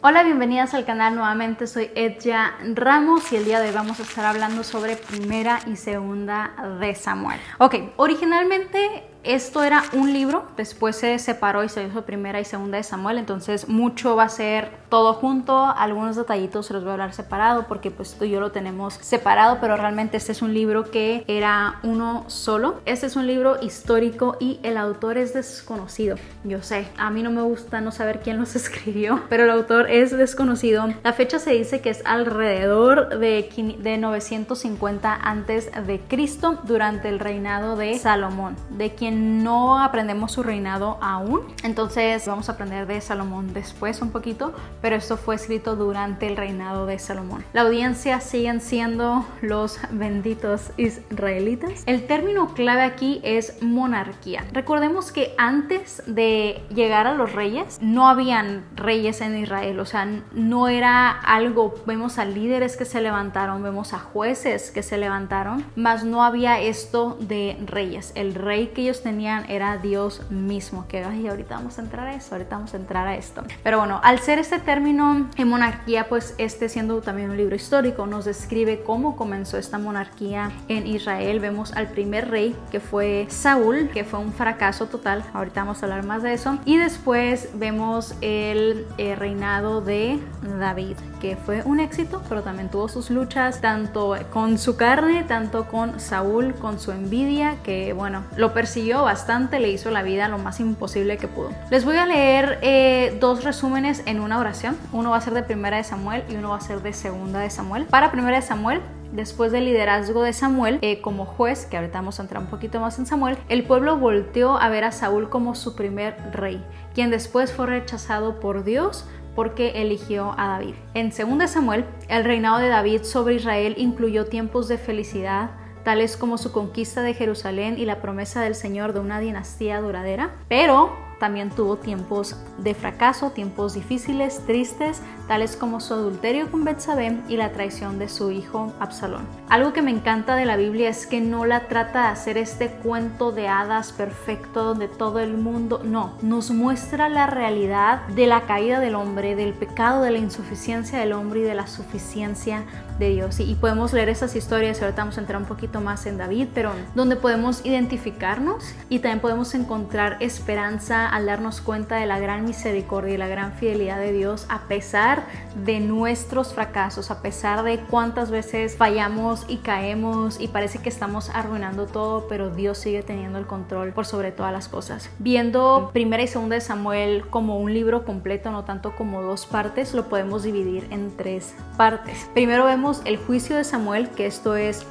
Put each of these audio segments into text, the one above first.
Hola, bienvenidas al canal nuevamente, soy Edja Ramos y el día de hoy vamos a estar hablando sobre Primera y Segunda de Samuel. Ok, originalmente esto era un libro, después se separó y se hizo Primera y Segunda de Samuel, entonces mucho va a ser todo junto, algunos detallitos se los voy a hablar separado porque pues tú y yo lo tenemos separado, pero realmente este es un libro que era uno solo. Este es un libro histórico y el autor es desconocido. Yo sé, a mí no me gusta no saber quién los escribió, pero el autor es desconocido. La fecha se dice que es alrededor de 950 antes de Cristo, durante el reinado de Salomón, de quien no aprendemos su reinado aún. Entonces vamos a aprender de Salomón después un poquito, pero esto fue escrito durante el reinado de Salomón. La audiencia siguen siendo los benditos israelitas. El término clave aquí es monarquía. Recordemos que antes de llegar a los reyes no habían reyes en Israel, o sea, no era algo. Vemos a líderes que se levantaron, vemos a jueces que se levantaron, mas no había esto de reyes. El rey que ellos tenían era Dios mismo, que ay, ahorita vamos a entrar a eso, ahorita vamos a entrar a esto. Pero bueno, al ser este término en monarquía, pues siendo también un libro histórico, nos describe cómo comenzó esta monarquía en Israel. Vemos al primer rey, que fue Saúl, que fue un fracaso total, ahorita vamos a hablar más de eso, y después vemos el reinado de David, que fue un éxito, pero también tuvo sus luchas, tanto con su carne, tanto con Saúl, con su envidia, que bueno, lo persiguió bastante, le hizo la vida lo más imposible que pudo. Les voy a leer dos resúmenes en una oración. Uno va a ser de Primera de Samuel y uno va a ser de Segunda de Samuel. Para Primera de Samuel: después del liderazgo de Samuel como juez, que ahorita vamos a entrar un poquito más en Samuel, el pueblo volteó a ver a Saúl como su primer rey, quien después fue rechazado por Dios porque eligió a David. En 2 Samuel, el reinado de David sobre Israel incluyó tiempos de felicidad, tales como su conquista de Jerusalén y la promesa del Señor de una dinastía duradera, pero también tuvo tiempos de fracaso, tiempos difíciles, tristes, tales como su adulterio con Betsabé y la traición de su hijo Absalón. Algo que me encanta de la Biblia es que no la trata de hacer este cuento de hadas perfecto donde todo el mundo, no, nos muestra la realidad de la caída del hombre, del pecado, de la insuficiencia del hombre y de la suficiencia de Dios. Y podemos leer esas historias, ahorita vamos a entrar un poquito más en David, pero donde podemos identificarnos y también podemos encontrar esperanza al darnos cuenta de la gran misericordia y la gran fidelidad de Dios a pesar de nuestros fracasos, a pesar de cuántas veces fallamos y caemos y parece que estamos arruinando todo, pero Dios sigue teniendo el control por sobre todas las cosas. Viendo Primera y Segunda de Samuel como un libro completo, no tanto como dos partes, lo podemos dividir en tres partes. Primero vemos el juicio de Samuel, que esto es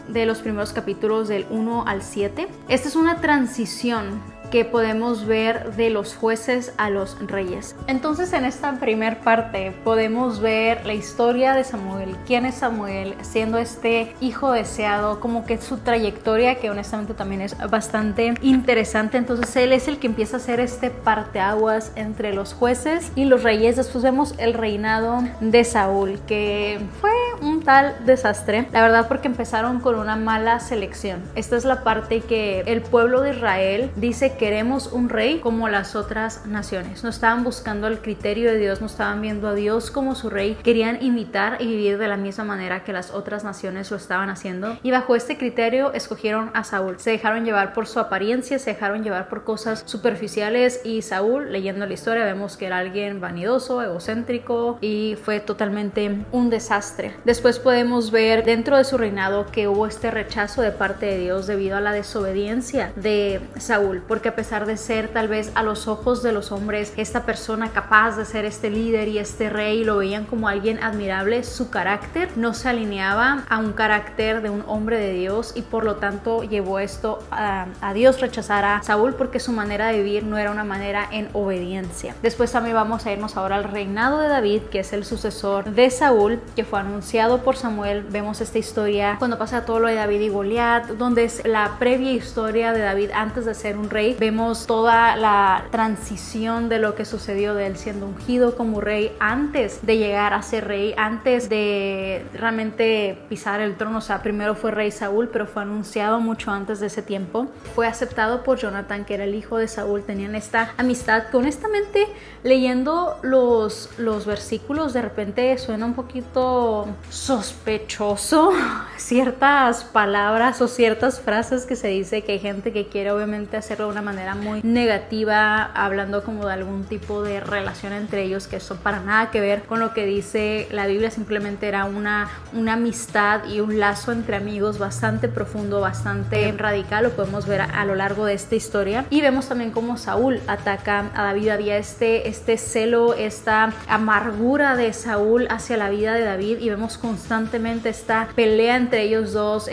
de los primeros capítulos del 1 al 7. Esta es una transición que podemos ver de los jueces a los reyes. Entonces, en esta primer parte podemos ver la historia de Samuel, quién es Samuel, siendo este hijo deseado, como que su trayectoria, que honestamente también es bastante interesante. Entonces él es el que empieza a hacer este parteaguas entre los jueces y los reyes. Después vemos el reinado de Saúl, que fue un tal desastre, la verdad, porque empezaron con una mala selección. Esta es la parte que el pueblo de Israel dice: queremos un rey como las otras naciones. No estaban buscando el criterio de Dios, no estaban viendo a Dios como su rey, querían imitar y vivir de la misma manera que las otras naciones lo estaban haciendo, y bajo este criterio escogieron a Saúl. Se dejaron llevar por su apariencia, se dejaron llevar por cosas superficiales, y Saúl, leyendo la historia, vemos que era alguien vanidoso, egocéntrico, y fue totalmente un desastre. Después podemos ver dentro de su reinado que hubo este rechazo de parte de Dios debido a la desobediencia de Saúl, porque a pesar de ser tal vez a los ojos de los hombres esta persona capaz de ser este líder y este rey, lo veían como alguien admirable, su carácter no se alineaba a un carácter de un hombre de Dios, y por lo tanto llevó esto a Dios rechazar a Saúl, porque su manera de vivir no era una manera en obediencia. Después también vamos a irnos ahora al reinado de David, que es el sucesor de Saúl, que fue anunciado empezando por Samuel, vemos esta historia cuando pasa todo lo de David y Goliat, donde es la previa historia de David antes de ser un rey. Vemos toda la transición de lo que sucedió de él siendo ungido como rey antes de llegar a ser rey, antes de realmente pisar el trono. O sea, primero fue rey Saúl, pero fue anunciado mucho antes de ese tiempo. Fue aceptado por Jonathan, que era el hijo de Saúl. Tenían esta amistad que honestamente, leyendo los versículos, de repente suena un poquito sospechoso ciertas palabras o ciertas frases que se dice, que hay gente que quiere obviamente hacerlo de una manera muy negativa, hablando como de algún tipo de relación entre ellos, que eso para nada que ver con lo que dice la Biblia. Simplemente era una amistad y un lazo entre amigos bastante profundo, bastante radical. Lo podemos ver a lo largo de esta historia. Y vemos también cómo Saúl ataca a David. Había este celo, esta amargura de Saúl hacia la vida de David, y vemos constantemente esta pelea entre ellos dos,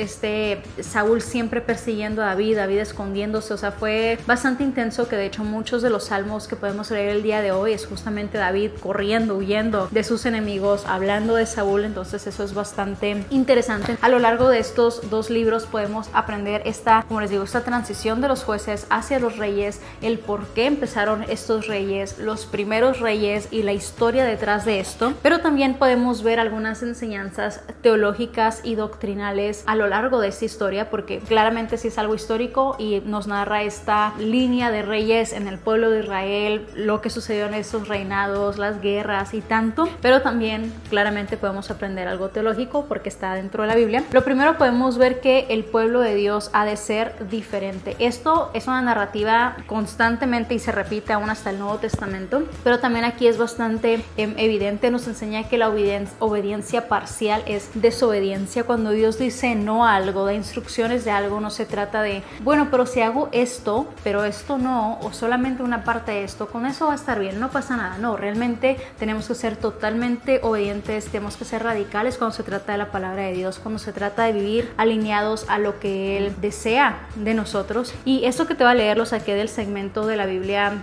Saúl siempre persiguiendo a David, David escondiéndose. O sea, fue bastante intenso, que de hecho muchos de los salmos que podemos leer el día de hoy es justamente David corriendo, huyendo de sus enemigos, hablando de Saúl. Entonces eso es bastante interesante. A lo largo de estos dos libros podemos aprender como les digo, esta transición de los jueces hacia los reyes, el por qué empezaron estos reyes, los primeros reyes y la historia detrás de esto. Pero también podemos ver algunas enseñanzas teológicas y doctrinales a lo largo de esta historia, porque claramente sí es algo histórico y nos narra esta línea de reyes en el pueblo de Israel, lo que sucedió en esos reinados, las guerras y tanto. Pero también claramente podemos aprender algo teológico porque está dentro de la Biblia. Lo primero, podemos ver que el pueblo de Dios ha de ser diferente. Esto es una narrativa constantemente y se repite aún hasta el Nuevo Testamento, pero también aquí es bastante evidente. Nos enseña que la obediencia parcial es desobediencia. Cuando Dios dice no a algo, da instrucciones de algo, no se trata de, bueno, pero si hago esto, pero esto no, o solamente una parte de esto, con eso va a estar bien, no pasa nada. No, realmente tenemos que ser totalmente obedientes, tenemos que ser radicales cuando se trata de la palabra de Dios, cuando se trata de vivir alineados a lo que Él desea de nosotros. Y esto que te voy a leer lo saqué del segmento de la Biblia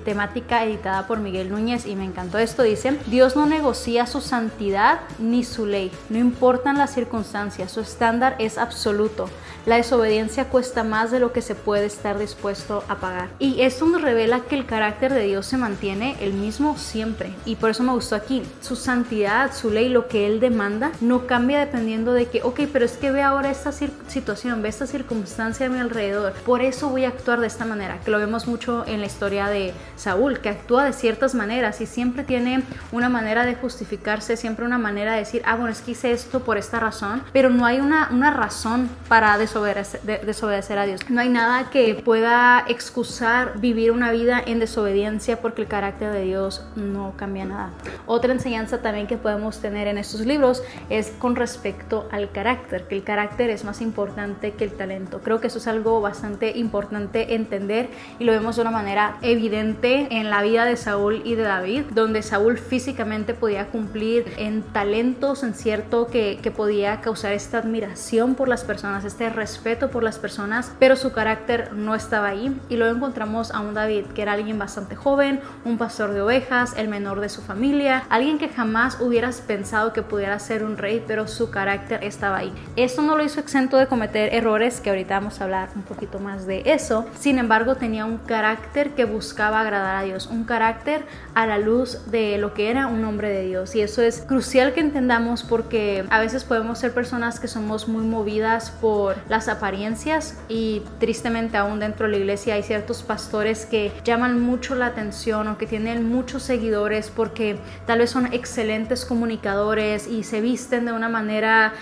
temática editada por Miguel Núñez, y me encantó esto. Dice: Dios no negocia su santidad ni su ley, no importan las circunstancias, su estándar es absoluto. La desobediencia cuesta más de lo que se puede estar dispuesto a pagar. Y esto nos revela que el carácter de Dios se mantiene el mismo siempre, y por eso me gustó aquí. Su santidad, su ley, lo que Él demanda, no cambia dependiendo de que, ok, pero es que ve ahora esta situación, ve esta circunstancia a mi alrededor, por eso voy a actuar de esta manera, que lo vemos mucho en la historia de Saúl, que actúa de ciertas maneras y siempre tiene una manera de justificarse, siempre una manera de decir, bueno, es que hice esto por esta razón, pero no hay una razón para desobedecer a Dios. No hay nada que pueda excusar vivir una vida en desobediencia, porque el carácter de Dios no cambia nada. Otra enseñanza también que podemos tener en estos libros es con respecto al carácter, que el carácter es más importante que el talento. Creo que eso es algo bastante importante entender, y lo vemos de una manera evidente en la vida de Saúl y de David, donde Saúl físicamente podía cumplir en talentos, en cierto que podía causar esta admiración por las personas, este respeto por las personas, pero su carácter no estaba ahí. Y luego encontramos a un David que era alguien bastante joven, un pastor de ovejas, el menor de su familia, alguien que jamás hubieras pensado que pudiera ser un rey, pero su carácter estaba ahí. Esto no lo hizo exento de cometer errores, que ahorita vamos a hablar un poquito más de eso. Sin embargo, tenía un carácter que buscaba agradar a Dios, un carácter a la luz de lo que era un hombre de Dios. Y eso es crucial que entendamos, porque a veces podemos ser personas que somos muy movidas por las apariencias, y tristemente aún dentro de la iglesia hay ciertos pastores que llaman mucho la atención o que tienen muchos seguidores porque tal vez son excelentes comunicadores y se visten de una manera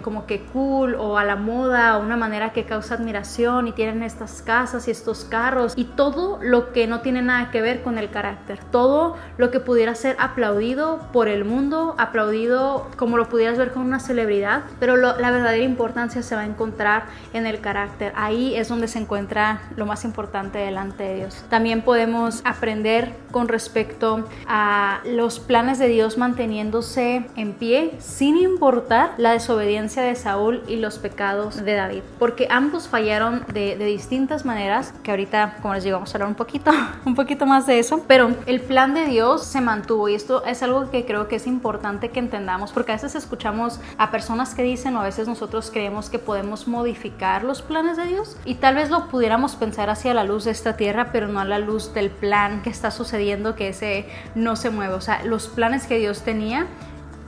como que cool o a la moda, o una manera que causa admiración, y tienen estas casas y estos carros, y todo lo que no tiene nada que ver con el carácter, todo lo que pudiera ser aplaudido por el mundo, aplaudido como lo pudieras ver con una celebridad, pero la verdadera importancia se va a encontrar en el carácter. Ahí es donde se encuentra lo más importante delante de Dios. También podemos aprender con respecto a los planes de Dios manteniéndose en pie sin importar la desobediencia de Saúl y los pecados de David, porque ambos fallaron de distintas maneras, que ahorita, como les digo, vamos a hablar un poquito más de eso, pero el plan de Dios se mantuvo, y esto es algo que creo que es importante que entendamos, pensamos, porque a veces escuchamos a personas que dicen, o a veces nosotros creemos que podemos modificar los planes de Dios, y tal vez lo pudiéramos pensar hacia la luz de esta tierra, pero no a la luz del plan que está sucediendo, que ese no se mueve. O sea, los planes que Dios tenía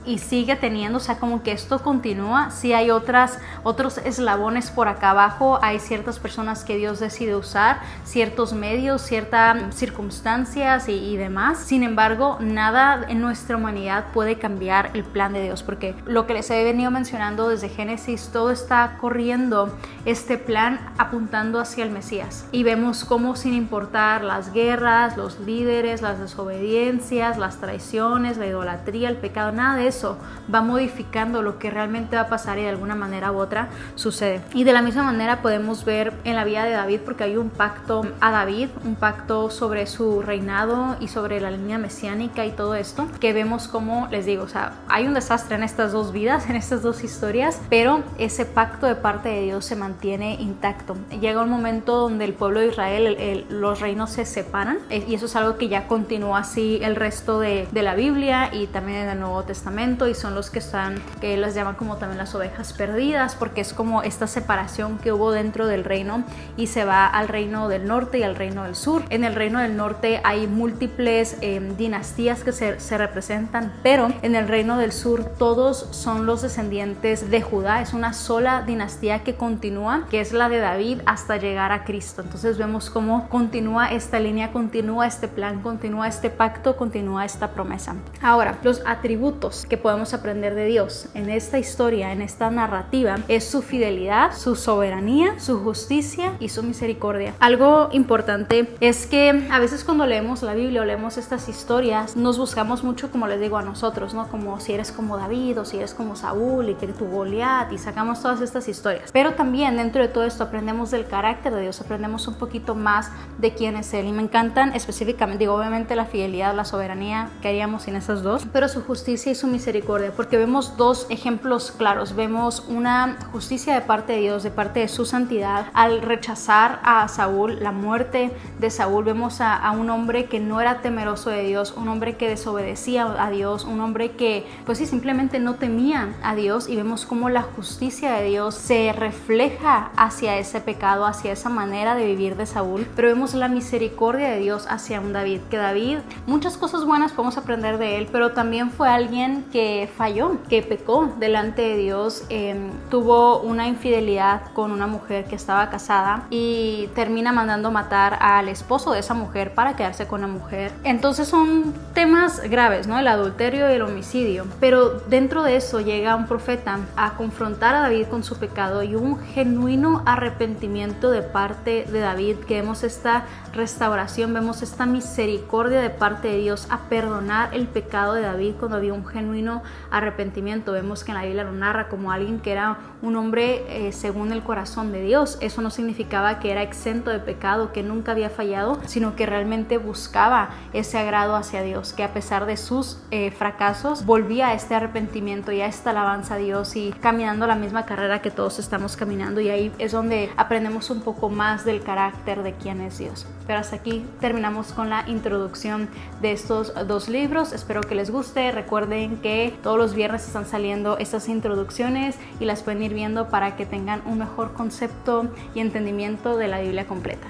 y sigue teniendo, o sea, como que esto continúa. Sí hay otros eslabones por acá abajo, hay ciertas personas que Dios decide usar, ciertos medios, ciertas circunstancias y demás. Sin embargo, nada en nuestra humanidad puede cambiar el plan de Dios, porque lo que les he venido mencionando desde Génesis, todo está corriendo este plan apuntando hacia el Mesías, y vemos cómo, sin importar las guerras, los líderes, las desobediencias, las traiciones, la idolatría, el pecado, nada de eso va modificando lo que realmente va a pasar, y de alguna manera u otra sucede. Y de la misma manera podemos ver en la vida de David, porque hay un pacto a David, un pacto sobre su reinado y sobre la línea mesiánica y todo esto, que vemos como, les digo, o sea, hay un desastre en estas dos vidas, en estas dos historias, pero ese pacto de parte de Dios se mantiene intacto. Llega un momento donde el pueblo de Israel, los reinos se separan, y eso es algo que ya continúa así el resto de la Biblia y también en el Nuevo Testamento, y son los que les llaman como también las ovejas perdidas, porque es como esta separación que hubo dentro del reino, y se va al reino del norte y al reino del sur. En el reino del norte hay múltiples dinastías que se representan, pero en el reino del sur todos son los descendientes de Judá. Es una sola dinastía que continúa, que es la de David, hasta llegar a Cristo. Entonces vemos cómo continúa esta línea, continúa este plan, continúa este pacto, continúa esta promesa. Ahora, los atributos que podemos aprender de Dios en esta historia, en esta narrativa, es su fidelidad, su soberanía, su justicia y su misericordia. Algo importante es que a veces cuando leemos la Biblia o leemos estas historias, nos buscamos mucho, como les digo, a nosotros, ¿no? Como si eres como David, o si eres como Saúl, y que tu Goliat, y sacamos todas estas historias. Pero también dentro de todo esto aprendemos del carácter de Dios, aprendemos un poquito más de quién es Él, y me encantan específicamente, digo, obviamente la fidelidad, la soberanía, ¿qué haríamos sin esas dos? Pero su justicia y su misericordia, porque vemos dos ejemplos claros. Vemos una justicia de parte de Dios, de parte de su santidad, al rechazar a Saúl, la muerte de Saúl. Vemos a un hombre que no era temeroso de Dios, un hombre que desobedecía a Dios, un hombre que pues sí, simplemente no temía a Dios, y vemos cómo la justicia de Dios se refleja hacia ese pecado, hacia esa manera de vivir de Saúl. Pero vemos la misericordia de Dios hacia un David, que David, muchas cosas buenas podemos aprender de él, pero también fue alguien que falló, que pecó delante de Dios, tuvo una infidelidad con una mujer que estaba casada, y termina mandando matar al esposo de esa mujer para quedarse con la mujer. Entonces son temas graves, ¿no? El adulterio y el homicidio. Pero dentro de eso llega un profeta a confrontar a David con su pecado, y un genuino arrepentimiento de parte de David, que vemos esta restauración, vemos esta misericordia de parte de Dios a perdonar el pecado de David cuando había un genuino arrepentimiento. Vemos que en la Biblia lo narra como alguien que era un hombre según el corazón de Dios. Eso no significaba que era exento de pecado, que nunca había fallado, sino que realmente buscaba ese agrado hacia Dios, que a pesar de sus fracasos volvía a este arrepentimiento y a esta alabanza a Dios, y caminando la misma carrera que todos estamos caminando. Y ahí es donde aprendemos un poco más del carácter de quién es Dios. Pero hasta aquí terminamos con la introducción de estos dos libros. Espero que les guste. Recuerden que todos los viernes están saliendo estas introducciones, y las pueden ir viendo para que tengan un mejor concepto y entendimiento de la Biblia completa.